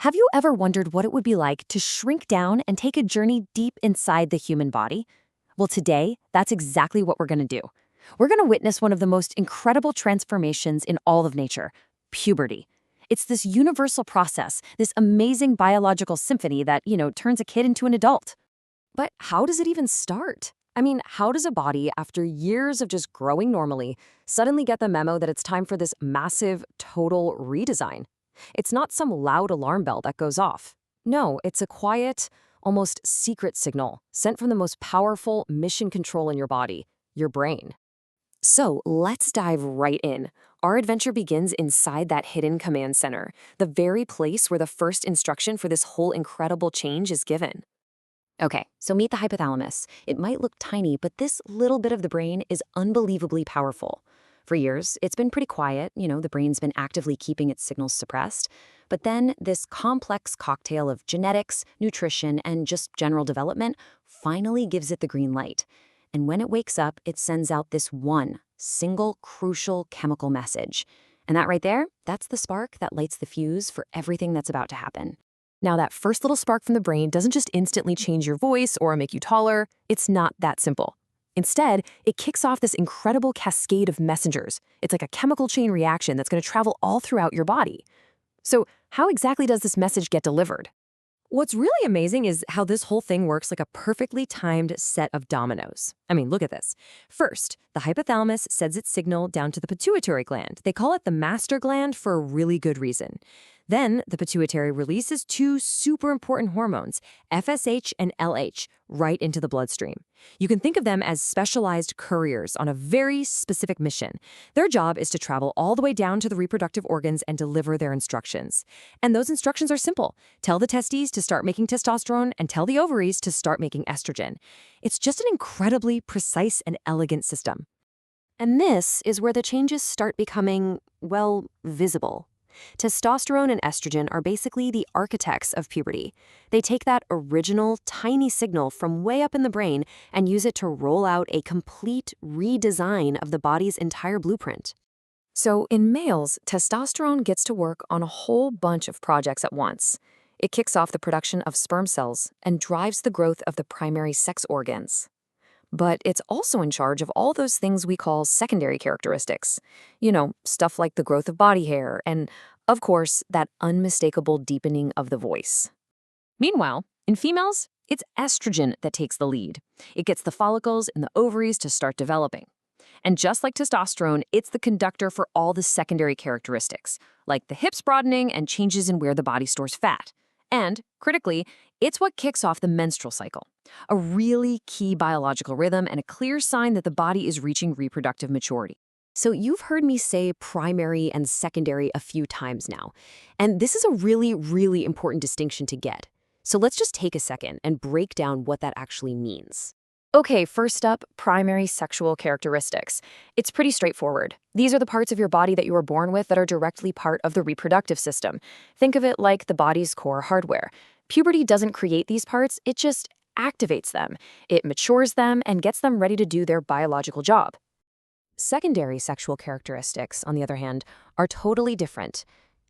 Have you ever wondered what it would be like to shrink down and take a journey deep inside the human body? Well, today, that's exactly what we're going to do. We're going to witness one of the most incredible transformations in all of nature, puberty. It's this universal process, this amazing biological symphony that, turns a kid into an adult. But how does it even start? I mean, how does a body, after years of just growing normally, suddenly get the memo that it's time for this massive, total redesign? It's not some loud alarm bell that goes off. No, it's a quiet, almost secret signal sent from the most powerful mission control in your body, your brain. So let's dive right in. Our adventure begins inside that hidden command center, the very place where the first instruction for this whole incredible change is given. Okay, so meet the hypothalamus. It might look tiny, but this little bit of the brain is unbelievably powerful. For years, it's been pretty quiet. The brain's been actively keeping its signals suppressed. But then this complex cocktail of genetics, nutrition, and just general development finally gives it the green light. And when it wakes up, it sends out this one single crucial chemical message. And that right there, that's the spark that lights the fuse for everything that's about to happen. Now, that first little spark from the brain doesn't just instantly change your voice or make you taller. It's not that simple. Instead, it kicks off this incredible cascade of messengers. It's like a chemical chain reaction that's going to travel all throughout your body. So, how exactly does this message get delivered? What's really amazing is how this whole thing works like a perfectly timed set of dominoes. I mean, look at this. First, the hypothalamus sends its signal down to the pituitary gland. They call it the master gland for a really good reason. Then, the pituitary releases two super important hormones, FSH and LH, right into the bloodstream. You can think of them as specialized couriers on a very specific mission. Their job is to travel all the way down to the reproductive organs and deliver their instructions. And those instructions are simple. Tell the testes to start making testosterone and tell the ovaries to start making estrogen. It's just an incredibly precise and elegant system. And this is where the changes start becoming, well, visible. Testosterone and estrogen are basically the architects of puberty. They take that original, tiny signal from way up in the brain and use it to roll out a complete redesign of the body's entire blueprint. So in males, testosterone gets to work on a whole bunch of projects at once. It kicks off the production of sperm cells and drives the growth of the primary sex organs. But it's also in charge of all those things we call secondary characteristics. Stuff like the growth of body hair and, of course, that unmistakable deepening of the voice. Meanwhile, in females, it's estrogen that takes the lead. It gets the follicles in the ovaries to start developing. And just like testosterone, it's the conductor for all the secondary characteristics, like the hips broadening and changes in where the body stores fat. And, critically, it's what kicks off the menstrual cycle, a really key biological rhythm and a clear sign that the body is reaching reproductive maturity. So you've heard me say primary and secondary a few times now, and this is a really, really important distinction to get. So let's just take a second and break down what that actually means. Okay, first up, primary sexual characteristics. It's pretty straightforward. These are the parts of your body that you were born with that are directly part of the reproductive system. Think of it like the body's core hardware. Puberty doesn't create these parts, it just activates them. It matures them and gets them ready to do their biological job. Secondary sexual characteristics, on the other hand, are totally different.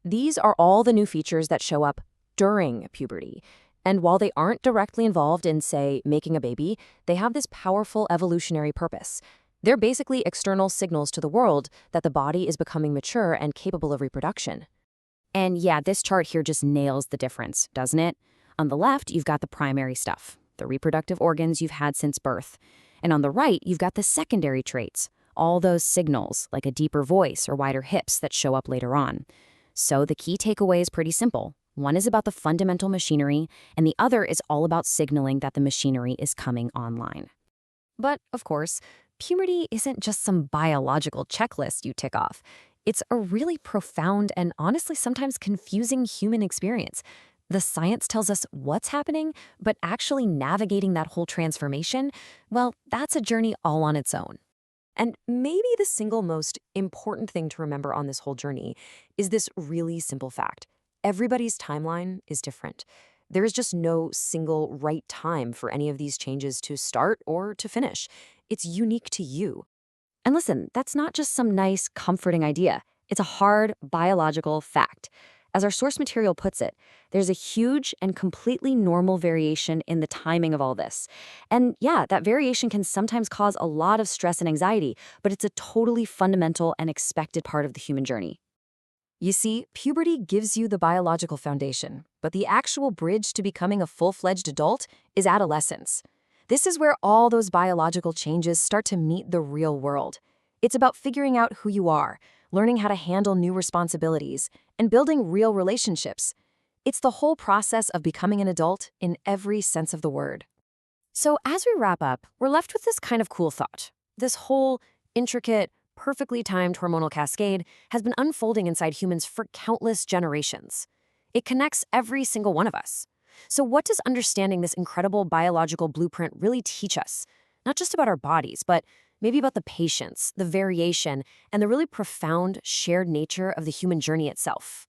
These are all the new features that show up during puberty. And while they aren't directly involved in, say, making a baby, they have this powerful evolutionary purpose. They're basically external signals to the world that the body is becoming mature and capable of reproduction. And yeah, this chart here just nails the difference, doesn't it? On the left, you've got the primary stuff, the reproductive organs you've had since birth. And on the right, you've got the secondary traits, all those signals, like a deeper voice or wider hips that show up later on. So the key takeaway is pretty simple. One is about the fundamental machinery, and the other is all about signaling that the machinery is coming online. But, of course, puberty isn't just some biological checklist you tick off. It's a really profound and honestly sometimes confusing human experience. The science tells us what's happening, but actually navigating that whole transformation, well, that's a journey all on its own. And maybe the single most important thing to remember on this whole journey is this really simple fact. Everybody's timeline is different. There is just no single right time for any of these changes to start or to finish. It's unique to you. And listen, that's not just some nice, comforting idea. It's a hard biological fact. As our source material puts it, there's a huge and completely normal variation in the timing of all this. And yeah, that variation can sometimes cause a lot of stress and anxiety, but it's a totally fundamental and expected part of the human journey. You see, puberty gives you the biological foundation, but the actual bridge to becoming a full-fledged adult is adolescence. This is where all those biological changes start to meet the real world. It's about figuring out who you are, learning how to handle new responsibilities, and building real relationships. It's the whole process of becoming an adult in every sense of the word. So as we wrap up, we're left with this kind of cool thought. This whole intricate, perfectly timed hormonal cascade has been unfolding inside humans for countless generations. It connects every single one of us. So what does understanding this incredible biological blueprint really teach us? Not just about our bodies, but maybe about the patience, the variation, and the really profound shared nature of the human journey itself.